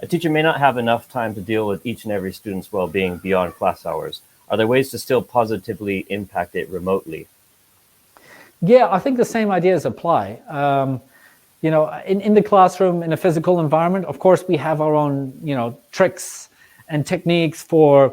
teacher may not have enough time to deal with each and every student's well-being beyond class hours. Are there ways to still positively impact it remotely? Yeah, I think the same ideas apply. You know, in the classroom, in a physical environment, of course, we have our own, tricks and techniques for,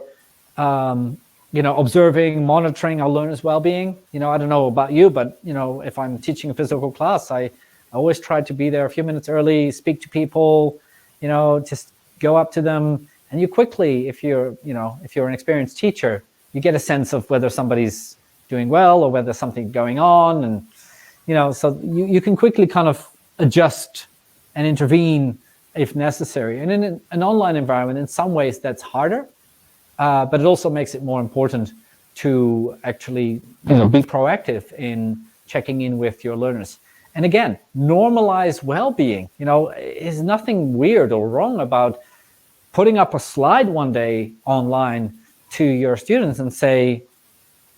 observing, monitoring our learners' well-being. I don't know about you, but, if I'm teaching a physical class, I always try to be there a few minutes early, speak to people, just go up to them. And you quickly, if you're an experienced teacher, you get a sense of whether somebody's doing well or whether something's going on. And, so you can quickly kind of adjust and intervene if necessary. And in an online environment, in some ways that's harder, but it also makes it more important to actually be proactive in checking in with your learners. And again, normalize well-being. Is nothing weird or wrong about putting up a slide one day online to your students and say,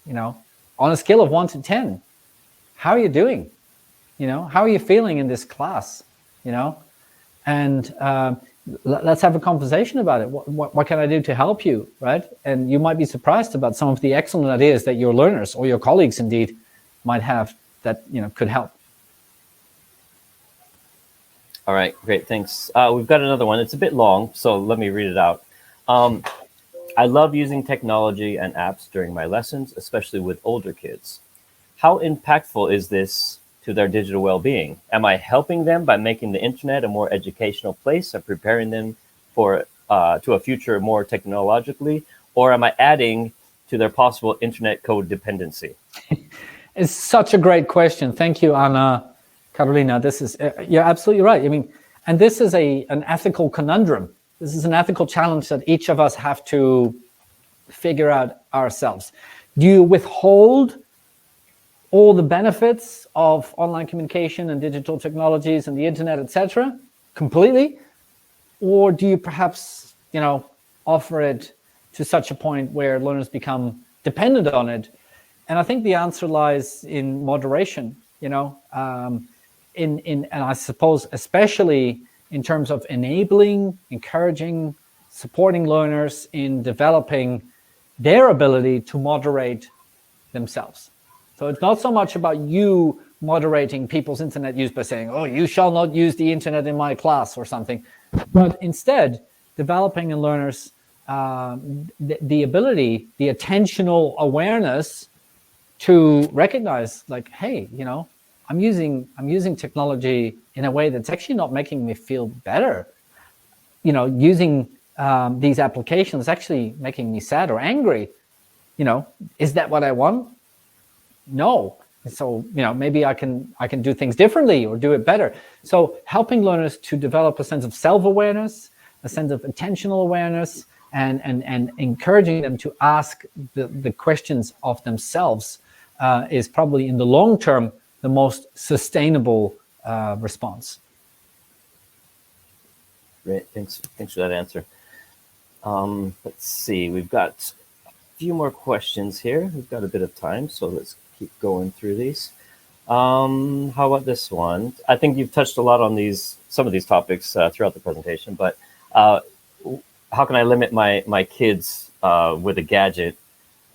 on a scale of 1 to 10, how are you doing? How are you feeling in this class? And let's have a conversation about it. What can I do to help you, right? And you might be surprised about some of the excellent ideas that your learners or your colleagues indeed might have that could help. All right, great, thanks. We've got another one. It's a bit long, so let me read it out. I love using technology and apps during my lessons, especially with older kids. How impactful is this to their digital well-being? Am I helping them by making the internet a more educational place and preparing them for to a future more technologically, or am I adding to their possible internet codependency? It's such a great question. Thank you, Anna. Carolina, this is, you're absolutely right. I mean, and this is an ethical conundrum. This is an ethical challenge that each of us have to figure out ourselves. Do you withhold all the benefits of online communication and digital technologies and the internet, etc., completely? Or do you perhaps, offer it to such a point where learners become dependent on it? And I think the answer lies in moderation, and I suppose especially in terms of enabling, encouraging, supporting learners in developing their ability to moderate themselves. So it's not so much about you moderating people's internet use by saying, oh, you shall not use the internet in my class or something, but instead developing in learners the ability, the attentional awareness to recognize, like, hey, I'm using technology in a way that's actually not making me feel better. Using these applications actually making me sad or angry. Is that what I want? No. So, maybe I can do things differently or do it better. So helping learners to develop a sense of self-awareness, a sense of attentional awareness, and encouraging them to ask the questions of themselves is probably in the long term the most sustainable response. Great, thanks for that answer. Let's see, we've got a few more questions here. We've got a bit of time, so let's keep going through these. How about this one? I think you've touched a lot on some of these topics throughout the presentation, but how can I limit my kids with a gadget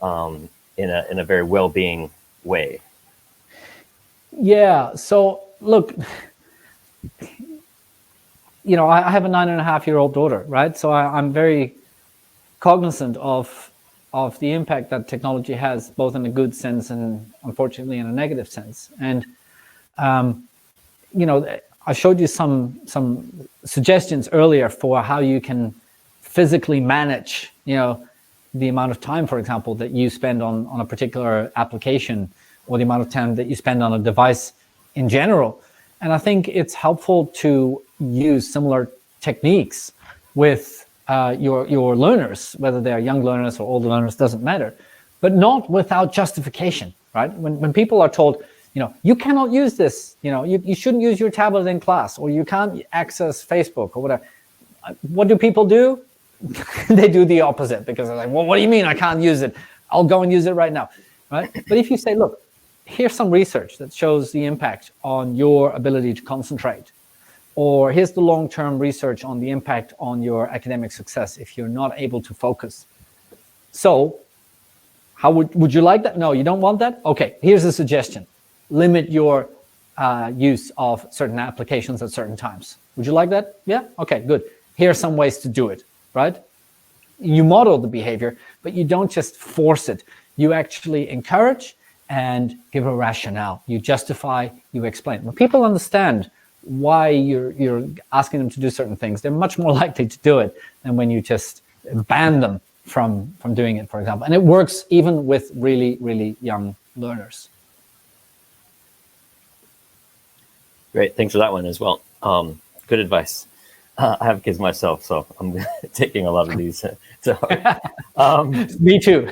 in a very well-being way? Yeah, so look, I have a 9.5-year-old daughter, right? So I'm very cognizant of the impact that technology has, both in a good sense and unfortunately in a negative sense. And I showed you some suggestions earlier for how you can physically manage, the amount of time, for example, that you spend on a particular application, or the amount of time that you spend on a device in general. And I think it's helpful to use similar techniques with your learners, whether they're young learners or older learners, doesn't matter, but not without justification, right? When people are told, you cannot use this, you shouldn't use your tablet in class, or you can't access Facebook or whatever. What do people do? They do the opposite, because they're like, well, what do you mean I can't use it? I'll go and use it right now, right? But if you say, look, here's some research that shows the impact on your ability to concentrate, or here's the long-term research on the impact on your academic success if you're not able to focus. So how would you like that? No, you don't want that? Okay, here's a suggestion. Limit your use of certain applications at certain times. Would you like that? Yeah? Okay, good. Here are some ways to do it, right? You model the behavior, but you don't just force it. You actually encourage and give a rationale. You justify, you explain. When people understand why you're asking them to do certain things, they're much more likely to do it than when you just ban them from doing it, for example. And it works even with really, really young learners. Great, thanks for that one as well. Good advice. I have kids myself, so I'm taking a lot of these to heart. Me too.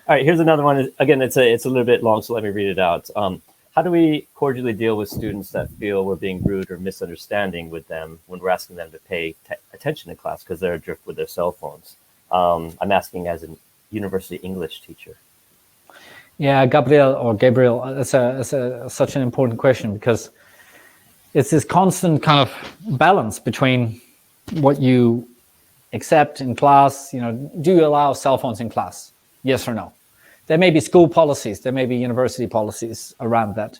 All right, here's another one. Again, it's a little bit long, so let me read it out. How do we cordially deal with students that feel we're being rude or misunderstanding with them when we're asking them to pay attention in class because they're adrift with their cell phones? I'm asking as a university English teacher. Yeah, Gabriel, that's such an important question, because it's this constant kind of balance between what you accept in class. Do you allow cell phones in class? Yes or no? There may be school policies, there may be university policies around that.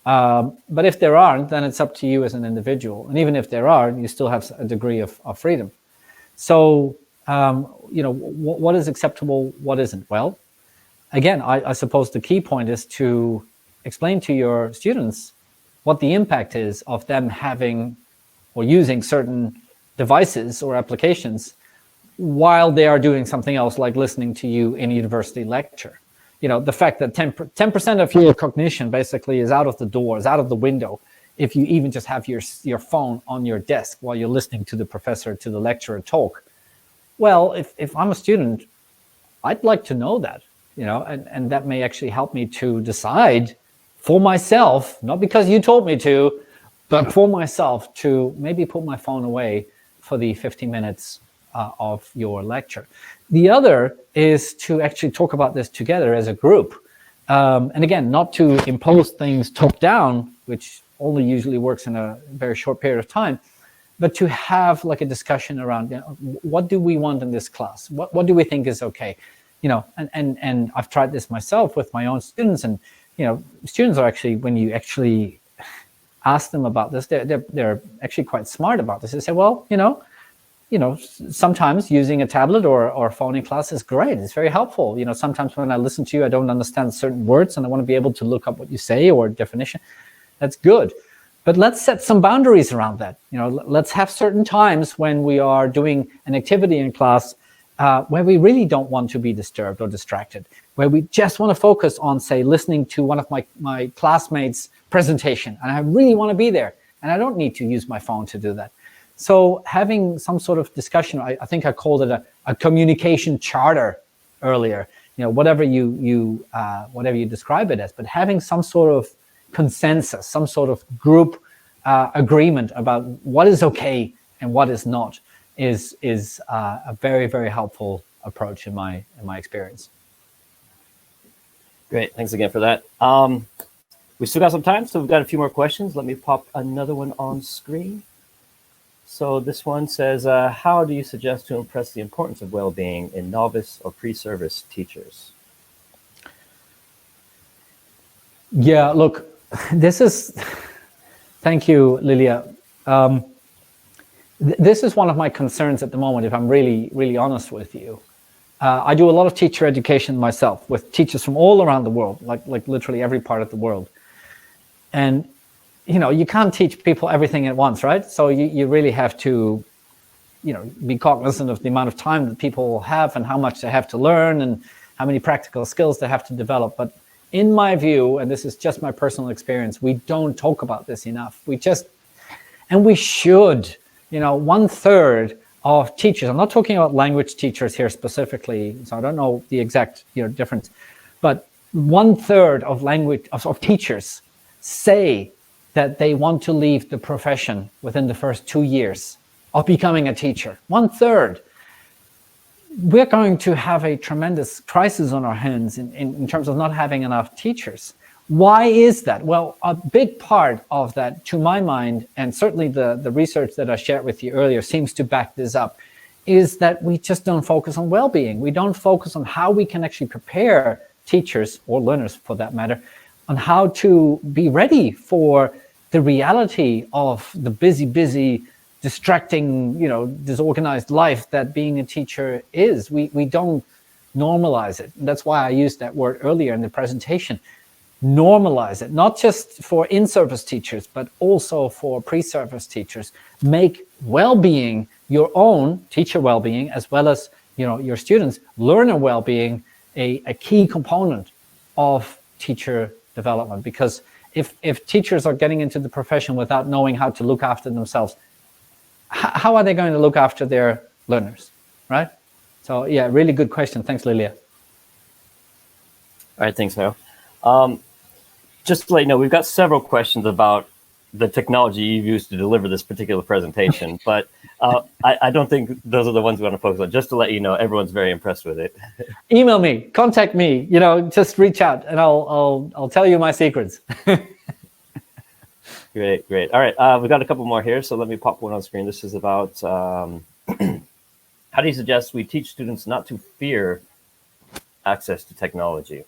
But if there aren't, then it's up to you as an individual. And even if there are, you still have a degree of freedom. So, what is acceptable, what isn't? Well, again, I suppose the key point is to explain to your students what the impact is of them having or using certain devices or applications while they are doing something else, like listening to you in a university lecture. The fact that 10% of your cognition basically is out of the door, is out of the window, if you even just have your phone on your desk while you're listening to the professor, to the lecturer talk. Well, if I'm a student, I'd like to know that, and that may actually help me to decide for myself, not because you told me to, but for myself, to maybe put my phone away for the 15 minutes of your lecture. The other is to actually talk about this together as a group. And again, not to impose things top down, which only usually works in a very short period of time, but to have like a discussion around, what do we want in this class? What do we think is okay? And I've tried this myself with my own students, and students are actually, when you actually ask them about this, they're actually quite smart about this. They say, well, sometimes using a tablet or phone in class is great. It's very helpful. Sometimes when I listen to you, I don't understand certain words and I want to be able to look up what you say or definition. That's good. But let's set some boundaries around that. Let's have certain times when we are doing an activity in class where we really don't want to be disturbed or distracted, where we just want to focus on, say, listening to one of my classmates' presentation, and I really want to be there, and I don't need to use my phone to do that. So having some sort of discussion, I think I called it a communication charter earlier, whatever you describe it as, but having some sort of consensus, some sort of group agreement about what is okay and what is not is a very, very helpful approach in my experience. Great, thanks again for that. We still got some time, so we've got a few more questions. Let me pop another one on screen. So this one says, how do you suggest to impress the importance of well-being in novice or pre-service teachers? Yeah, look, this is Thank you, Lilia. This is one of my concerns at the moment, if I'm really, really honest with you. I do a lot of teacher education myself with teachers from all around the world, like literally every part of the world. And, you know, you can't teach people everything at once, right? So you really have to, you know, be cognizant of the amount of time that people have and how much they have to learn and how many practical skills they have to develop. But in my view, and this is just my personal experience, we don't talk about this enough. And we should, you know, 1/3 of teachers, I'm not talking about language teachers here specifically, so I don't know the exact, you know, difference, but 1/3 of teachers say that they want to leave the profession within the first 2 years of becoming a teacher. 1/3. We're going to have a tremendous crisis on our hands in terms of not having enough teachers. Why is that? Well, a big part of that, to my mind, and certainly the research that I shared with you earlier seems to back this up, is that we just don't focus on well-being. We don't focus on how we can actually prepare teachers, or learners for that matter, on how to be ready for the reality of the busy, distracting, you know, disorganized life that being a teacher is. We don't normalize it. And that's why I used that word earlier in the presentation. Normalize it, not just for in-service teachers, but also for pre-service teachers. Make well-being your own, teacher well-being, as well as, you know, your students, learner well-being, a key component of teacher development. Because if teachers are getting into the profession without knowing how to look after themselves, how are they going to look after their learners, right? So yeah, really good question. Thanks, Lilia. All right, thanks, Hayo. Just to let you know, we've got several questions about the technology you've used to deliver this particular presentation, but I don't think those are the ones we want to focus on. Just to let you know, everyone's very impressed with it. Email me, contact me, you know, just reach out and I'll tell you my secrets. Great. All right, we've got a couple more here, so let me pop one on screen. This is about how do you suggest we teach students not to fear access to technology?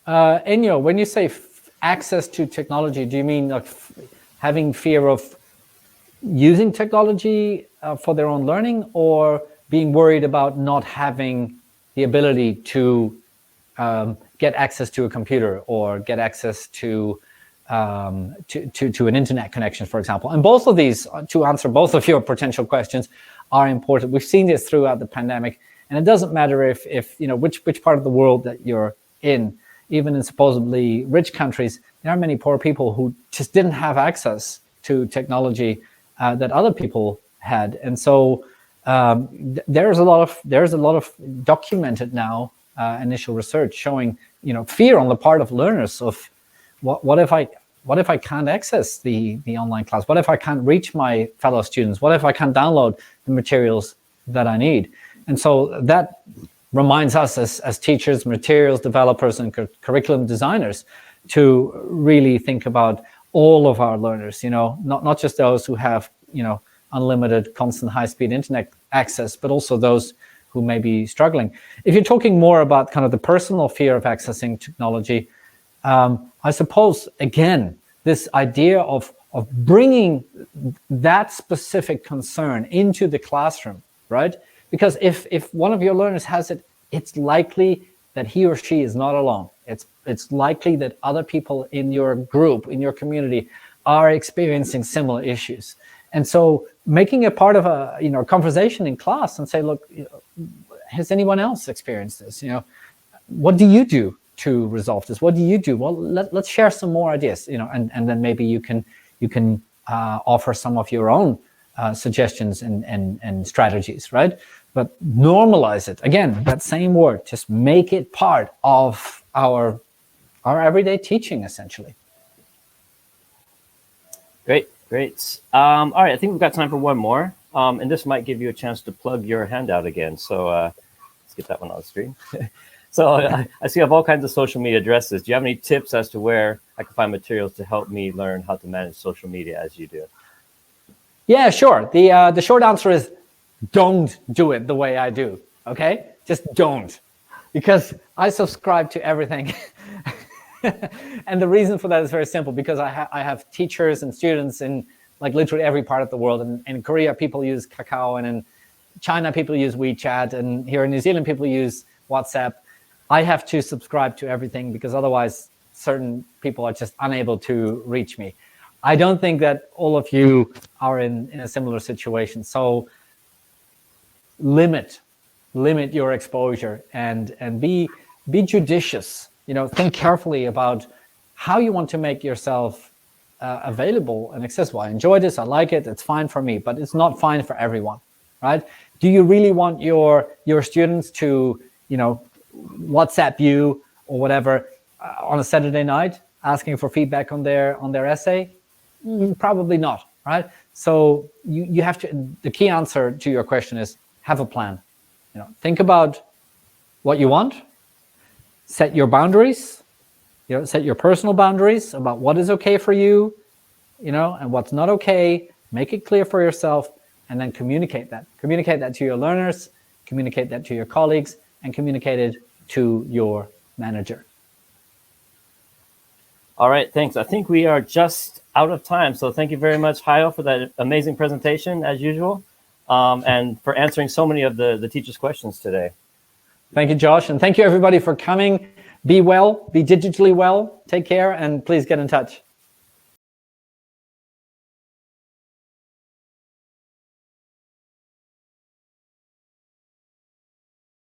Enyo, when you say access to technology, do you mean like having fear of using technology for their own learning, or being worried about not having the ability to get access to a computer or get access to an internet connection, for example? And both of these, to answer both of your potential questions, are important. We've seen this throughout the pandemic, and it doesn't matter if you know which part of the world that you're in. Even in supposedly rich countries, there are many poor people who just didn't have access to technology that other people had, and so there's a lot of documented now initial research showing, you know, fear on the part of learners of what if I can't access the online class? What if I can't reach my fellow students? What if I can't download the materials that I need? And so that reminds us as teachers, materials developers, and curriculum designers to really think about all of our learners, you know, not just those who have, you know, unlimited, constant, high-speed internet access, but also those who may be struggling. If you're talking more about kind of the personal fear of accessing technology, I suppose, again, this idea of bringing that specific concern into the classroom, right? Because if one of your learners has it, it's likely that he or she is not alone. It's likely that other people in your group, in your community, are experiencing similar issues. And so making it part of a, you know, conversation in class and say, look, you know, has anyone else experienced this? You know, what do you do to resolve this? What do you do? Well, let's share some more ideas, you know, and then maybe you can offer some of your own suggestions and strategies, right? But normalize it. Again, that same word, just make it part of our everyday teaching, essentially. Great. All right, I think we've got time for one more. And this might give you a chance to plug your handout again. So let's get that one on the screen. So I see you have all kinds of social media addresses. Do you have any tips as to where I can find materials to help me learn how to manage social media as you do? Yeah, sure. The short answer is don't do it the way I do, okay? Just don't. Because I subscribe to everything. And the reason for that is very simple, because I have teachers and students in like literally every part of the world. And in Korea, people use Kakao, and in China, people use WeChat, and here in New Zealand, people use WhatsApp. I have to subscribe to everything because otherwise certain people are just unable to reach me. I don't think that all of you are in a similar situation. So limit your exposure and be judicious. Think carefully about how you want to make yourself available and accessible. I enjoy this, I like it, it's fine for me, but it's not fine for everyone, right? Do you really want your students to, WhatsApp you or whatever on a Saturday night asking for feedback on their essay? Probably not, right? So you have to, the key answer to your question is have a plan. Think about what you want, set your boundaries, set your personal boundaries about what is okay for you, and what's not okay. Make it clear for yourself, and then communicate that. Communicate that to your learners, communicate that to your colleagues, and communicate it to your manager. All right, thanks. I think we are just out of time. So thank you very much, Hayo, for that amazing presentation, as usual, and for answering so many of the teachers' questions today. Thank you, Josh. And thank you, everybody, for coming. Be well, be digitally well. Take care, and please get in touch.